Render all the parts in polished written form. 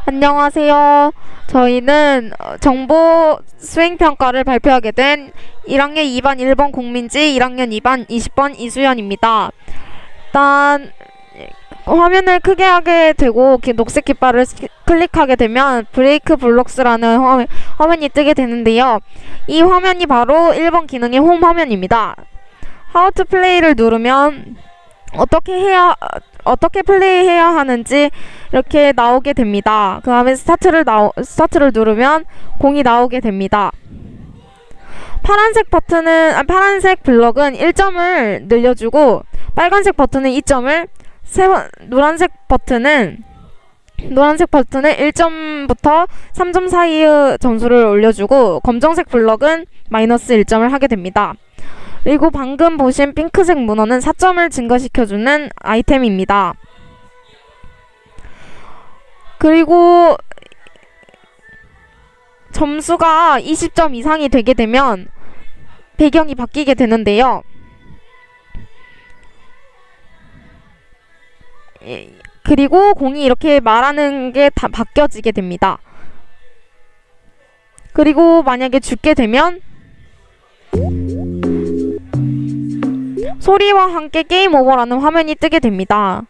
안녕하세요. 저희는 정보 수행평가를 발표하게 된 1학년 2반 1번 공민지 1학년 2반 20번 이수연입니다. 일단 화면을 크게 하게 되고 녹색 깃발을 클릭하게 되면 브레이크 블록스라는 화면이 뜨게 되는데요. 이 화면이 바로 1번 기능의 홈 화면입니다. How to Play를 누르면 어떻게 플레이해야 하는지 이렇게 나오게 됩니다. 그 다음에 스타트를 누르면 공이 나오게 됩니다. 파란색 파란색 블럭은 1점을 늘려주고 빨간색 버튼은 2점을, 노란색 버튼은 1점부터 3점 사이의 점수를 올려주고 검정색 블럭은 마이너스 1점을 하게 됩니다. 그리고 방금 보신 핑크색 문어는 4점을 증가시켜주는 아이템입니다. 그리고 점수가 20점 이상이 되게 되면 배경이 바뀌게 되는데요. 그리고 공이 이렇게 말하는 게 다 바뀌어지게 됩니다. 그리고 만약에 죽게 되면 소리와 함께 게임 오버라는 화면이 뜨게 됩니다.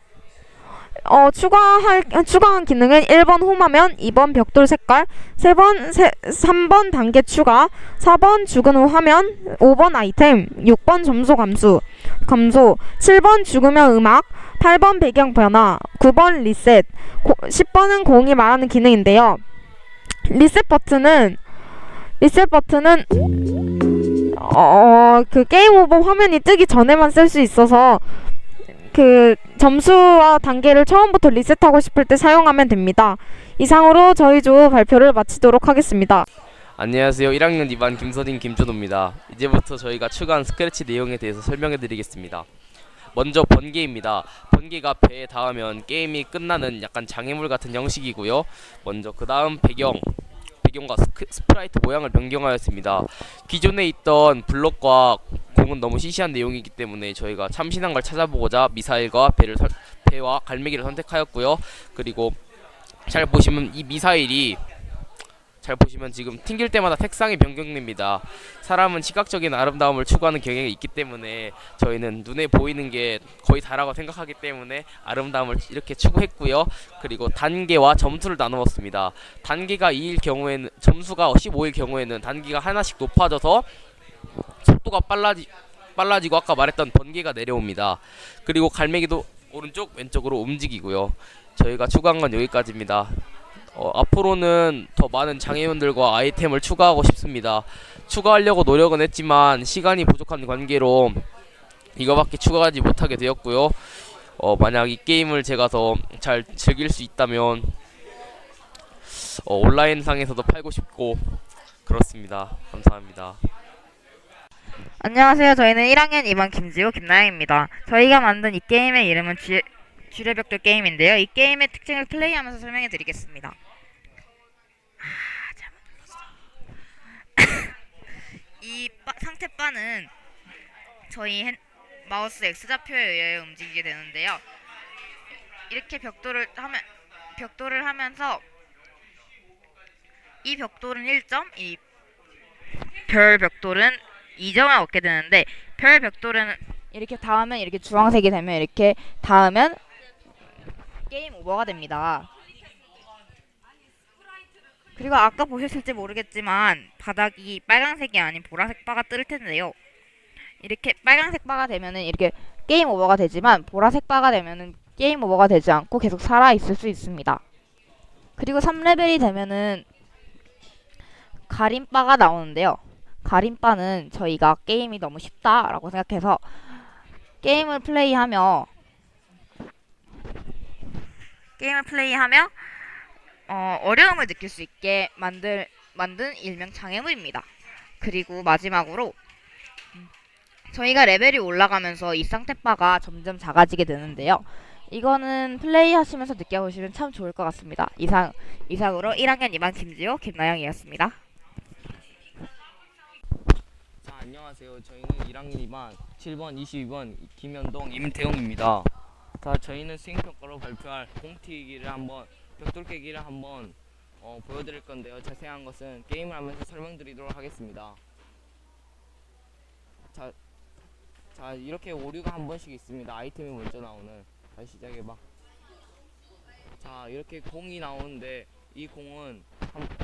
추가한 기능은 1번 홈화면, 2번 벽돌 색깔, 3번 단계 추가, 4번 죽은 후 화면, 5번 아이템, 6번 점수 감소, 7번 죽으면 음악, 8번 배경 변화, 9번 리셋, 10번은 공이 말하는 기능인데요. 리셋 버튼은 그 게임 오버 화면이 뜨기 전에만 쓸 수 있어서 그 점수와 단계를 처음부터 리셋하고 싶을 때 사용하면 됩니다. 이상으로 저희 조 발표를 마치도록 하겠습니다. 안녕하세요. 1학년 2반 김서진 김준호입니다. 이제부터 저희가 추가한 스크래치 내용에 대해서 설명해 드리겠습니다. 먼저 번개입니다. 번개가 배에 닿으면 게임이 끝나는 약간 장애물 같은 형식이고요. 먼저 그 다음 배경과 스프라이트 모양을 변경하였습니다. 기존에 있던 블록과 공은 너무 시시한 내용이기 때문에 저희가 참신한 걸 찾아보고자 미사일과 배와 갈매기를 선택하였고요. 그리고 잘 보시면 이 미사일이 지금 튕길 때마다 색상이 변경됩니다. 사람은 시각적인 아름다움을 추구하는 경향이 있기 때문에 저희는 눈에 보이는 게 거의 다라고 생각하기 때문에 아름다움을 이렇게 추구했고요. 그리고 단계와 점수를 나누었습니다. 단계가 2일 경우에는, 점수가 15일 경우에는 단계가 하나씩 높아져서 속도가 빨라지고 아까 말했던 번개가 내려옵니다. 그리고 갈매기도 오른쪽 왼쪽으로 움직이고요. 저희가 추가한 건 여기까지입니다. 앞으로는 더 많은 장애인들과 아이템을 추가하고 싶습니다. 추가하려고 노력은 했지만 시간이 부족한 관계로 이거밖에 추가하지 못하게 되었고요. 만약 이 게임을 제가 더 잘 즐길 수 있다면 온라인상에서도 팔고 싶고 그렇습니다. 감사합니다. 안녕하세요. 저희는 1학년 2반 김지호 김나영입니다. 저희가 만든 이 게임의 이름은 주례벽돌 게임인데요. 이 게임의 특징을 플레이하면서 설명해 드리겠습니다. 이 상태바는 저희 마우스 X좌표에 의해 움직이게 되는데요. 이렇게 벽돌을 하면서 이 벽돌은 1점, 이 별 벽돌은 2점을 얻게 되는데, 별 벽돌은 이렇게 닿으면 이렇게 주황색이 되면 이렇게 닿으면 게임 오버가 됩니다. 그리고 아까 보셨을지 모르겠지만 바닥이 빨간색이 아닌 보라색 바가 뜰 텐데요. 이렇게 빨간색 바가 되면은 이렇게 게임 오버가 되지만 보라색 바가 되면은 게임 오버가 되지 않고 계속 살아 있을 수 있습니다. 그리고 3레벨이 되면은 가림바가 나오는데요. 가림바는 저희가 게임이 너무 쉽다라고 생각해서 게임을 플레이하며 어려움을 느낄 수 있게 만든 일명 장애물입니다. 그리고 마지막으로 저희가 레벨이 올라가면서 이 쌍태바가 점점 작아지게 되는데요. 이거는 플레이하시면서 느껴보시면 참 좋을 것 같습니다. 이상으로 1학년 2반 김지호 김나영이었습니다. 자, 안녕하세요. 저희는 1학년 2반 7번 22번 김현동 임태용입니다. 자, 저희는 수행평가로 발표할 공튀기를 한번 벽돌 깨기를 한번 보여드릴 건데요. 자세한 것은 게임을 하면서 설명드리도록 하겠습니다. 자, 자 이렇게 오류가 한 번씩 있습니다. 아이템이 먼저 나오는. 다시 시작해봐. 자 이렇게 공이 나오는데 이 공은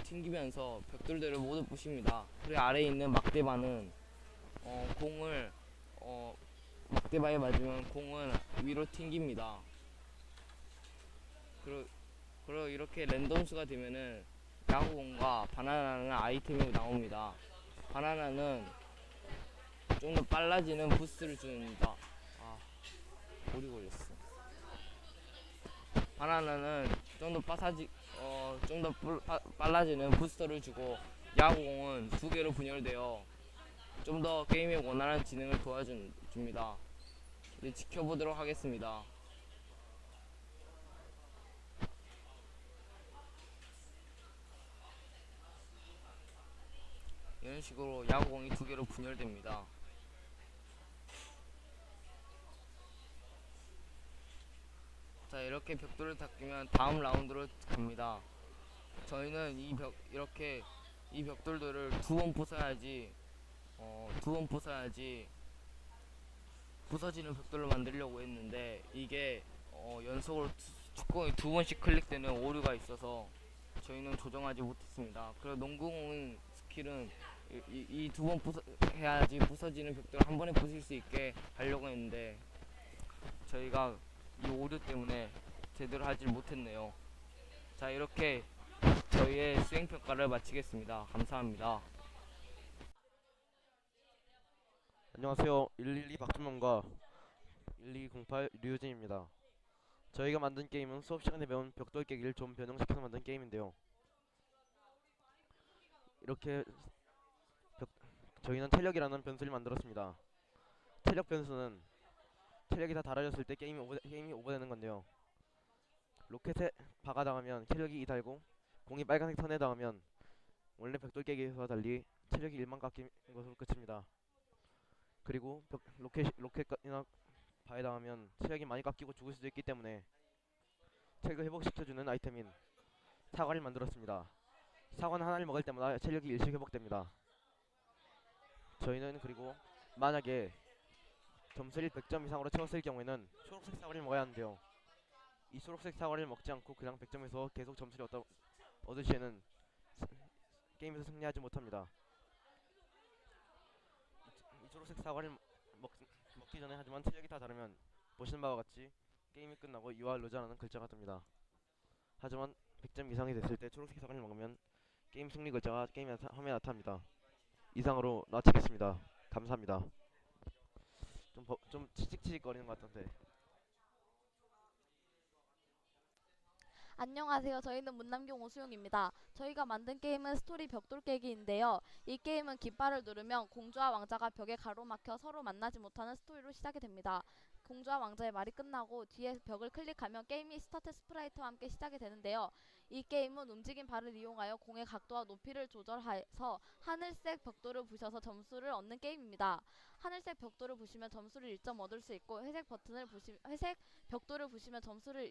튕기면서 벽돌들을 모두 부십니다. 그리고 아래에 있는 막대바는 공을 막대바에 맞으면 공은 위로 튕깁니다. 그리고 이렇게 랜덤수가 되면은 야구공과 바나나는 아이템이 나옵니다. 바나나는 좀 더 빨라지는 부스트를 줍니다. 아, 오리 걸렸어. 바나나는 좀 더 빨라지는 부스터를 주고 야구공은 두 개로 분열되어 좀 더 게임의 원활한 진행을 도와줍니다. 이제 지켜보도록 하겠습니다. 이런 식으로 야구공이 두 개로 분열됩니다. 자 이렇게 벽돌을 닦으면 다음 라운드로 갑니다. 저희는 이렇게 이 벽돌들을 두 번 부숴야지 부서지는 벽돌로 만들려고 했는데 이게 연속으로 축구공이 두 번씩 클릭되는 오류가 있어서 저희는 조정하지 못했습니다. 그리고 농구공 스킬은 이 두 번 해야지 부서지는 벽돌을 한 번에 부술 수 있게 하려고 했는데 저희가 이 오류 때문에 제대로 하지 못했네요. 자 이렇게 저희의 수행평가를 마치겠습니다. 감사합니다. 안녕하세요. 112 박준범과 1208 류진입니다. 저희가 만든 게임은 수업 시간에 배운 벽돌 깨기를 좀 변형시켜서 만든 게임인데요. 이렇게 저희는 체력이라는 변수를 만들었습니다. 체력 변수는 체력이 다 달아졌을 때 게임이 오버되는 건데요. 로켓에 박아당하면 체력이 2 달고 공이 빨간색 선에 닿으면 원래 벽돌 깨기와 달리 체력이 1만 깎인 것으로 끝입니다. 그리고 로켓이나 바에 닿으면 체력이 많이 깎이고 죽을 수도 있기 때문에 체력을 회복시켜주는 아이템인 사과를 만들었습니다. 사과는 하나를 먹을 때마다 체력이 일씩 회복됩니다. 저희는 그리고 만약에 점수를 100점 이상으로 채웠을 경우에는 초록색 사과를 먹어야 하는데요. 이 초록색 사과를 먹지 않고 그냥 100점에서 계속 점수를 얻을 시에는 게임에서 승리하지 못합니다. 이 초록색 사과를 먹기 전에 하지만 체력이 다 다르면 보시는 바와 같이 게임이 끝나고 이와 루저라는 글자가 뜹니다. 하지만 100점 이상이 됐을 때 초록색 사과를 먹으면 게임 승리 글자가 게임 화면에 나타납니다. 이상으로 마치겠습니다. 감사합니다. 좀 치직치직거리는 것 같던데. 안녕하세요. 저희는 문남경 오수용입니다. 저희가 만든 게임은 스토리 벽돌 깨기인데요. 이 게임은 깃발을 누르면 공주와 왕자가 벽에 가로막혀 서로 만나지 못하는 스토리로 시작이 됩니다. 공주와 왕자의 말이 끝나고 뒤에 벽을 클릭하면 게임이 스타트 스프라이트와 함께 시작이 되는데요. 이 게임은 움직임 발을 이용하여 공의 각도와 높이를 조절해서 하늘색 벽돌을 부셔서 점수를 얻는 게임입니다. 하늘색 벽돌을 부시면 점수를 1점 얻을 수 있고 회색 벽돌을 부시면 점수가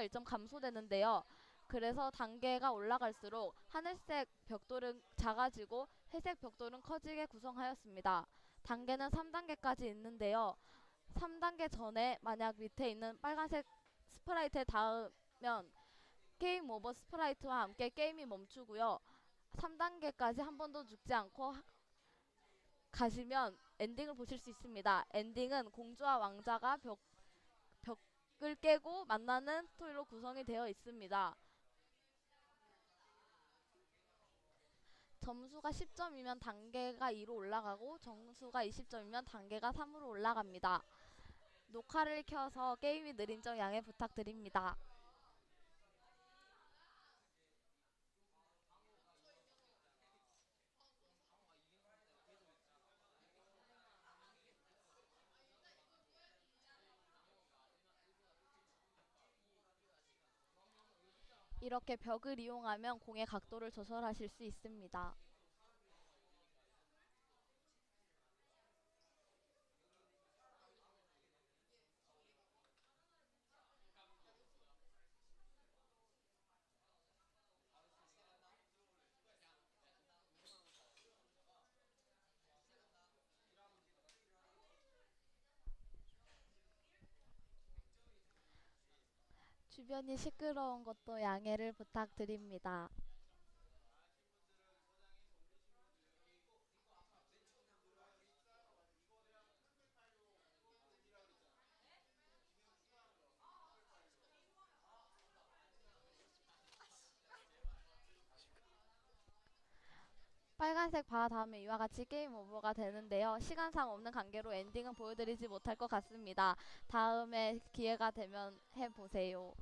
1점 감소되는데요. 그래서 단계가 올라갈수록 하늘색 벽돌은 작아지고 회색 벽돌은 커지게 구성하였습니다. 단계는 3단계까지 있는데요. 3단계 전에 만약 밑에 있는 빨간색 스프라이트에 닿으면 게임 오버 스프라이트와 함께 게임이 멈추고요. 3단계까지 한 번도 죽지 않고 가시면 엔딩을 보실 수 있습니다. 엔딩은 공주와 왕자가 벽을 깨고 만나는 스토리로 구성이 되어 있습니다. 점수가 10점이면 단계가 2로 올라가고 점수가 20점이면 단계가 3으로 올라갑니다. 녹화를 켜서 게임이 느린 점 양해 부탁드립니다. 이렇게 벽을 이용하면 공의 각도를 조절하실 수 있습니다. 주변이 시끄러운 것도 양해를 부탁드립니다. 빨간색 바 다음에 이와 같이 게임 오버가 되는데요. 시간상 없는 관계로 엔딩은 보여드리지 못할 것 같습니다. 다음에 기회가 되면 해보세요.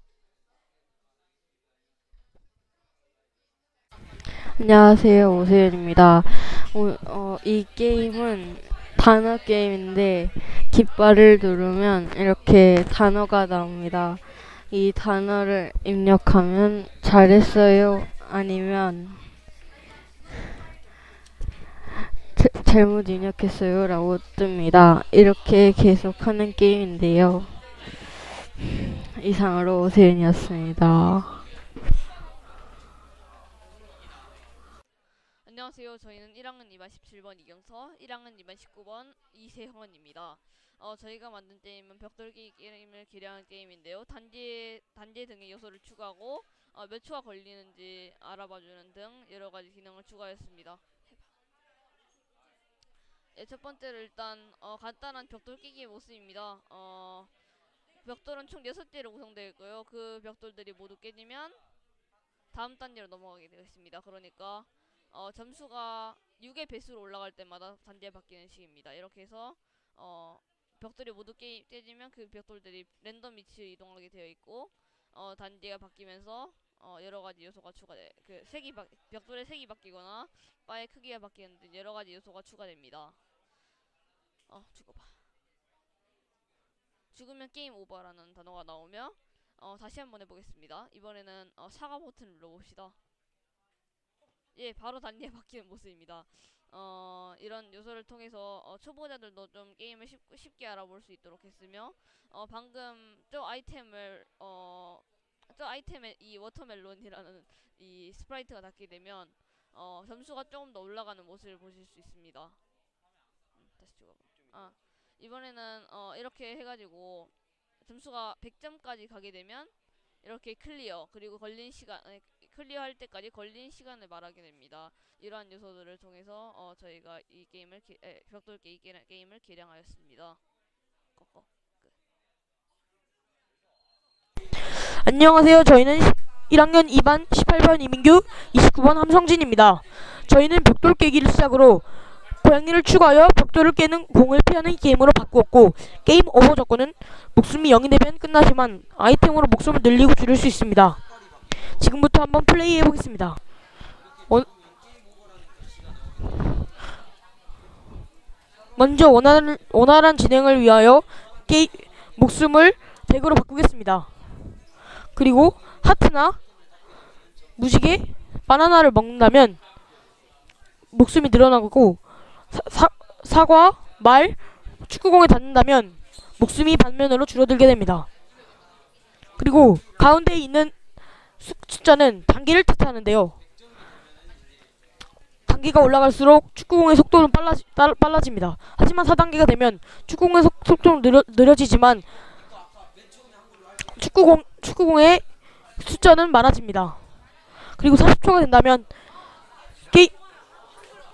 안녕하세요, 오세윤입니다. 이 게임은 단어 게임인데 깃발을 누르면 이렇게 단어가 나옵니다. 이 단어를 입력하면 잘했어요, 아니면 잘못 입력했어요 라고 뜹니다. 이렇게 계속하는 게임인데요. 이상으로 오세윤이었습니다. 안녕하세요. 저희는 1학년 2반 17번 이경서, 1학년 2반 19번 이세형원입니다. 저희가 만든 게임은 벽돌기 게임을 기량한 게임인데요. 단지 등의 요소를 추가하고 몇 초가 걸리는지 알아봐주는 등 여러가지 기능을 추가했습니다. 예, 첫 번째로 일단 간단한 벽돌 끼기 모습입니다. 벽돌은 총 6개로 구성되어 있고요. 그 벽돌들이 모두 깨지면 다음 단계로 넘어가게 되어 있습니다. 그러니까 점수가 6의 배수로 올라갈 때마다 단계가 바뀌는 식입니다. 이렇게 해서 벽돌이 모두 깨지면 그 벽돌들이 랜덤 위치로 이동하게 되어 있고 단계가 바뀌면서 여러가지 요소가 벽돌의 색이 바뀌거나 바의 크기가 바뀌는 등 여러가지 요소가 추가됩니다. 죽어봐. 죽으면 게임 오버라는 단어가 나오며 다시 한번 해보겠습니다. 이번에는 사과 버튼을 눌러봅시다. 예, 바로 단계에 바뀌는 모습입니다. 이런 요소를 통해서 초보자들도 좀 게임을 쉽게 알아볼 수 있도록 했으며 방금 저 아이템에 이 워터멜론이라는 이 스프라이트가 닿게 되면 점수가 조금 더 올라가는 모습을 보실 수 있습니다. 다시 찍어봐. 이번에는 이렇게 해가지고 점수가 100점까지 가게 되면 이렇게 클리어, 그리고 클리어할 때까지 걸린 시간을 말하게 됩니다. 이러한 요소들을 통해서 저희가 이 게임을 벽돌 게임을 개량하였습니다. 안녕하세요. 저희는 1학년 2반 18번 이민규, 29번 함성진입니다. 저희는 벽돌 깨기를 시작으로 고양이를 추가하여 벽돌을 깨는 공을 피하는 게임으로 바꾸었고, 게임 오버 조건은 목숨이 0이 되면 끝나지만 아이템으로 목숨을 늘리고 줄일 수 있습니다. 지금부터 한번 플레이 해보겠습니다. 먼저 원활한 진행을 위하여 목숨을 100으로 바꾸겠습니다. 그리고 하트나 무지개, 바나나를 먹는다면 목숨이 늘어나고, 사과, 말, 축구공에 닿는다면 목숨이 반면으로 줄어들게 됩니다. 그리고 가운데 있는 숫자는 단계를 뜻하는데요. 단계가 올라갈수록 축구공의 속도는 빨라집니다. 하지만 4단계가 되면 축구공의 속도는 느려지지만 축구공의 숫자는 많아집니다. 그리고 40초가 된다면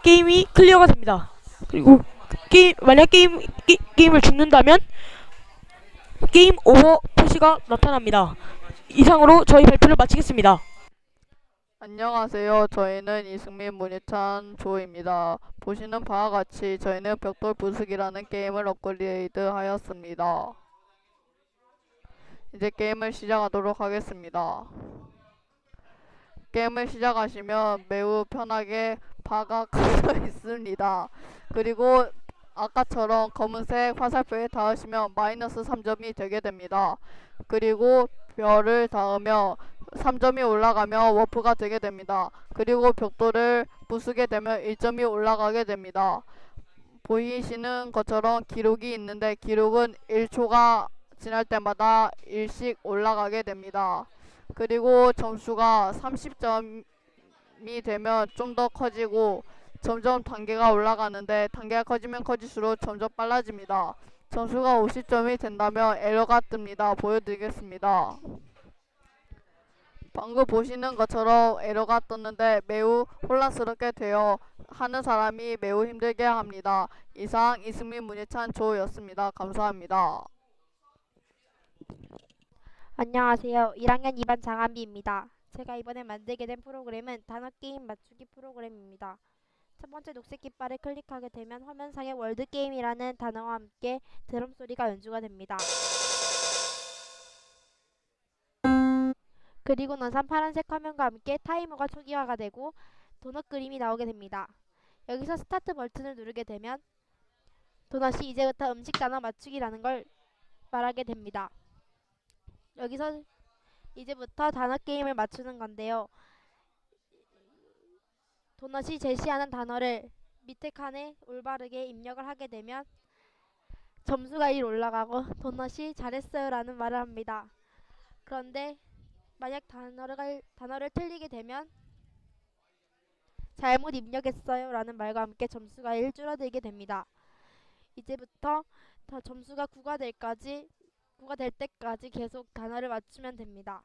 게임이 클리어가 됩니다. 그리고 만약 게임을 죽는다면 게임 오버 표시가 나타납니다. 이상으로 저희 발표를 마치겠습니다. 안녕하세요. 저희는 이승민, 문희찬, 조입니다. 보시는 바와 같이 저희는 벽돌 부수기라는 게임을 업그레이드 하였습니다. 이제 게임을 시작하도록 하겠습니다. 게임을 시작하시면 매우 편하게 바가 커져 있습니다. 그리고 아까처럼 검은색 화살표에 닿으시면 마이너스 3점이 되게 됩니다. 그리고 별을 닿으며 3점이 올라가며 워프가 되게 됩니다. 그리고 벽돌을 부수게 되면 1점이 올라가게 됩니다. 보이시는 것처럼 기록이 있는데 기록은 1초가 지날 때마다 1씩 올라가게 됩니다. 그리고 점수가 30점이 되면 좀 더 커지고 점점 단계가 올라가는데 단계가 커지면 커질수록 점점 빨라집니다. 점수가 50점이 된다면 에러가 뜹니다. 보여드리겠습니다. 방금 보시는 것처럼 에러가 떴는데 매우 혼란스럽게 되어 하는 사람이 매우 힘들게 합니다. 이상 이승민 문예찬 조였습니다. 감사합니다. 안녕하세요. 1학년 2반 장한비입니다. 제가 이번에 만들게 된 프로그램은 단어 게임 맞추기 프로그램입니다. 첫 번째 녹색 깃발을 클릭하게 되면 화면상에 월드 게임이라는 단어와 함께 드럼 소리가 연주가 됩니다. 그리고 나서 파란색 화면과 함께 타이머가 초기화가 되고 도넛 그림이 나오게 됩니다. 여기서 스타트 버튼을 누르게 되면 도넛이 이제부터 음식 단어 맞추기라는 걸 말하게 됩니다. 여기서 이제부터 단어 게임을 맞추는 건데요. 도넛이 제시하는 단어를 밑에 칸에 올바르게 입력을 하게 되면 점수가 1 올라가고 도넛이 잘했어요 라는 말을 합니다. 그런데 만약 단어를 틀리게 되면 잘못 입력했어요 라는 말과 함께 점수가 1 줄어들게 됩니다. 이제부터 점수가 9가 될 때까지 계속 단어를 맞추면 됩니다.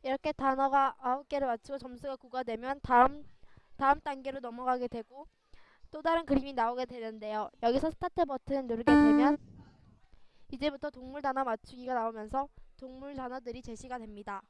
이렇게 단어가 9개를 맞추고 점수가 9가 되면 다음 단계로 넘어가게 되고 또 다른 그림이 나오게 되는데요. 여기서 스타트 버튼을 누르게 되면 이제부터 동물 단어 맞추기가 나오면서 동물 단어들이 제시가 됩니다.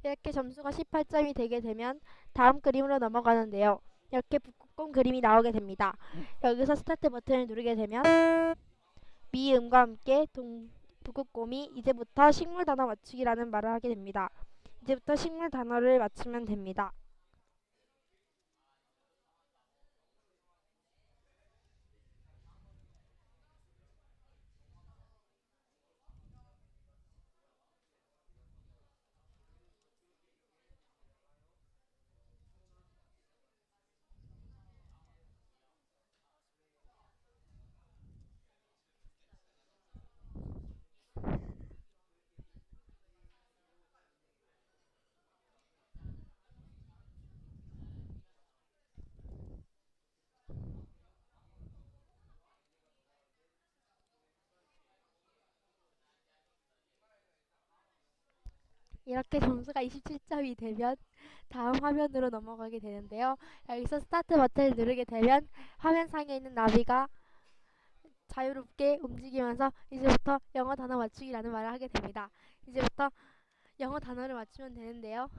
이렇게 점수가 18점이 되게 되면 다음 그림으로 넘어가는데요. 이렇게 북극곰 그림이 나오게 됩니다. 여기서 스타트 버튼을 누르게 되면 미음과 함께 북극곰이 이제부터 식물 단어 맞추기라는 말을 하게 됩니다. 이제부터 식물 단어를 맞추면 됩니다. 이렇게 점수가 27점이 되면 다음 화면으로 넘어가게 되는데요. 여기서 스타트 버튼을 누르게 되면 화면상에 있는 나비가 자유롭게 움직이면서 이제부터 영어 단어 맞추기라는 말을 하게 됩니다. 이제부터 영어 단어를 맞추면 되는데요.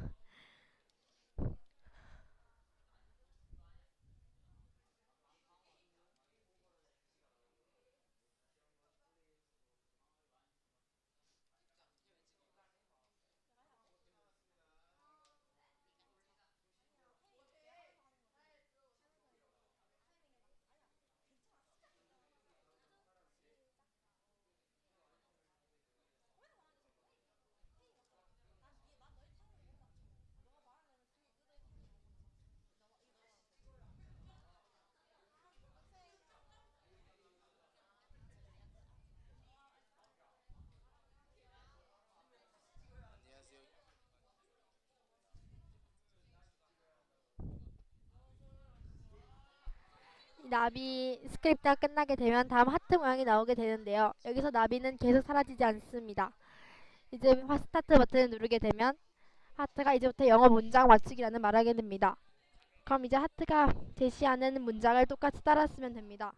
나비 스크립트가 끝나게 되면 다음 하트 모양이 나오게 되는데요. 여기서 나비는 계속 사라지지 않습니다. 이제 스타트 버튼을 누르게 되면 하트가 이제부터 영어 문장 맞추기라는 말을 하게 됩니다. 그럼 이제 하트가 제시하는 문장을 똑같이 따라 쓰면 됩니다.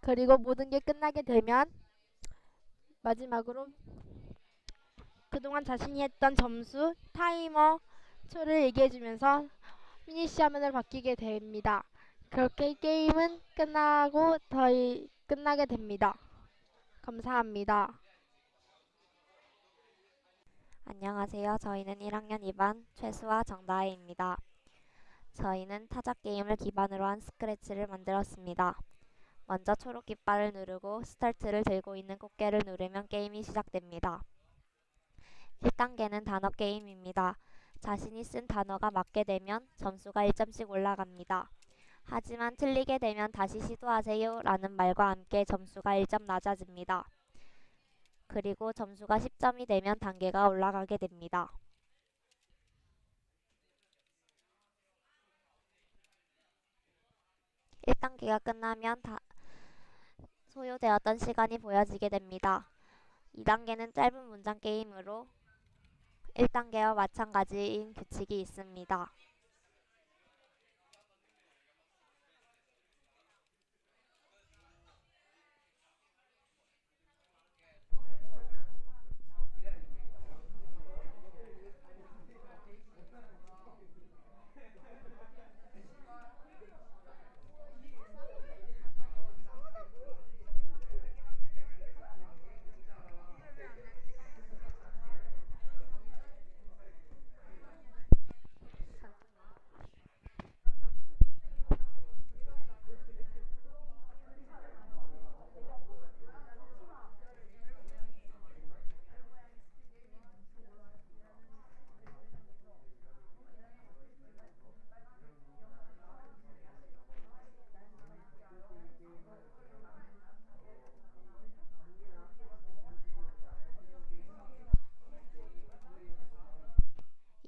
그리고 모든 게 끝나게 되면 마지막으로 그동안 자신이 했던 점수, 타이머, 초를 얘기해주면서 피니시 화면을 바뀌게 됩니다. 그렇게 게임은 끝나게 됩니다. 감사합니다. 안녕하세요. 저희는 1학년 2반 최수아 정다혜입니다. 저희는 타자 게임을 기반으로 한 스크래치를 만들었습니다. 먼저 초록 깃발을 누르고 스타트를 들고 있는 꽃게를 누르면 게임이 시작됩니다. 1단계는 단어 게임입니다. 자신이 쓴 단어가 맞게 되면 점수가 1점씩 올라갑니다. 하지만 틀리게 되면 다시 시도하세요 라는 말과 함께 점수가 1점 낮아집니다. 그리고 점수가 10점이 되면 단계가 올라가게 됩니다. (1단계가) 끝나면 소요되었던 시간이 보여지게 됩니다. 2단계는 짧은 문장 게임으로 1단계와 마찬가지인 규칙이 있습니다.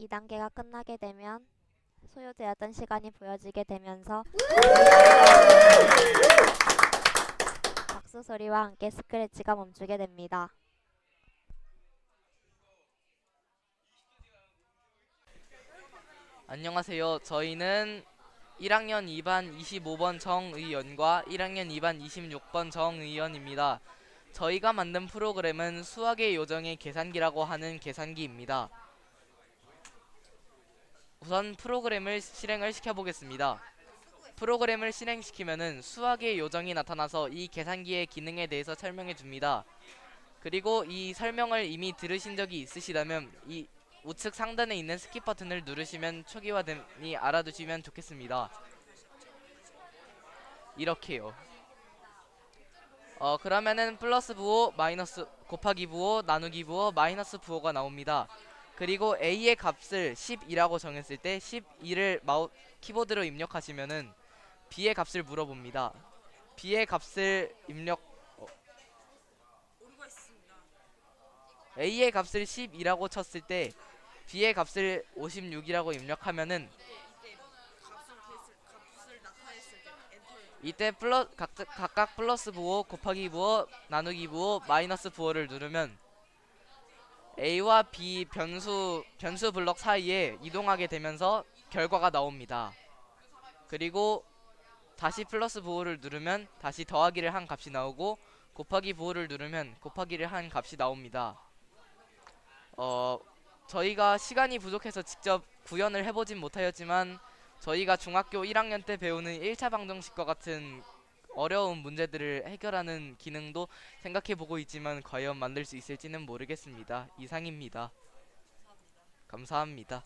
이 단계가 끝나게 되면 소요되었던 시간이 보여지게 되면서 박수 소리와 함께 스크래치가 멈추게 됩니다. 안녕하세요. 저희는 1학년 2반 25번 정의연과 1학년 2반 26번 정의연입니다. 저희가 만든 프로그램은 수학의 요정의 계산기라고 하는 계산기입니다. 우선 프로그램을 실행을 시켜보겠습니다. 프로그램을 실행시키면은 수학의 요정이 나타나서 이 계산기의 기능에 대해서 설명해 줍니다. 그리고 이 설명을 이미 들으신 적이 있으시다면 이 우측 상단에 있는 스킵 버튼을 누르시면 초기화됨이 알아두시면 좋겠습니다. 이렇게요. 그러면은 플러스 부호, 마이너스 곱하기 부호, 나누기 부호, 마이너스 부호가 나옵니다. 그리고 A의 값을 12라고 정했을 때 12를 키보드로 입력하시면은 B의 값을 물어봅니다. B의 값을 A의 값을 12라고 쳤을 때 B의 값을 56이라고 입력하면은 이때 각각 플러스 부호, 곱하기 부호, 나누기 부호, 마이너스 부호를 누르면 A와 B 변수 블럭 사이에 이동하게 되면서 결과가 나옵니다. 그리고 다시 플러스 부호를 누르면 다시 더하기를 한 값이 나오고 곱하기 부호를 누르면 곱하기를 한 값이 나옵니다. 저희가 시간이 부족해서 직접 구현을 해보진 못하였지만 저희가 중학교 1학년 때 배우는 1차 방정식과 같은 어려운 문제들을 해결하는 기능도 생각해보고 있지만 과연 만들 수 있을지는 모르겠습니다. 이상입니다. 감사합니다.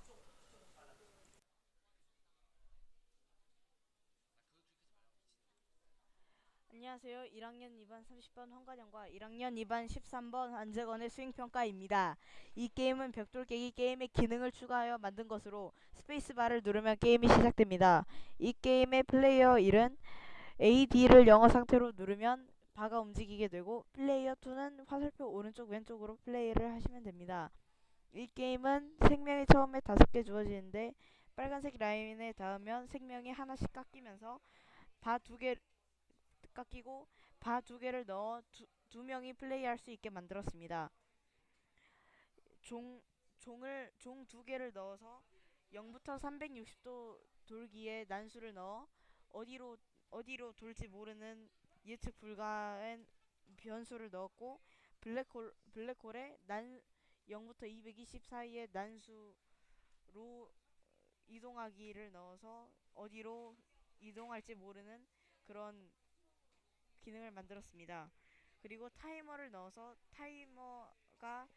안녕하세요. 1학년 2반 30번 황관영과 1학년 2반 13번 안재건의 수행평가입니다. 이 게임은 벽돌 깨기 게임의 기능을 추가하여 만든 것으로 스페이스바를 누르면 게임이 시작됩니다. 이 게임의 플레이어 1은 AD를 영어 상태로 누르면 바가 움직이게 되고 플레이어 2는 화살표 오른쪽 왼쪽으로 플레이를 하시면 됩니다. 이 게임은 생명이 처음에 5개 주어지는데 빨간색 라인에 닿으면 생명이 하나씩 깎이면서 바 2개 깎이고 바 2개를 넣어 두 명이 플레이할 수 있게 만들었습니다. 종 2개를 넣어서 0부터 360도 돌기에 난수를 넣어 어디로 돌지 모르는 예측 불가한 변수를 넣었고 블랙홀에 0부터 220 사이의 난수로 이동하기를 넣어서 어디로 이동할지 모르는 그런 기능을 만들었습니다. 그리고 타이머를 넣어서 타이머가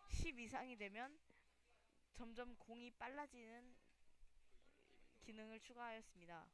10 이상이 되면 점점 공이 빨라지는 기능을 추가하였습니다.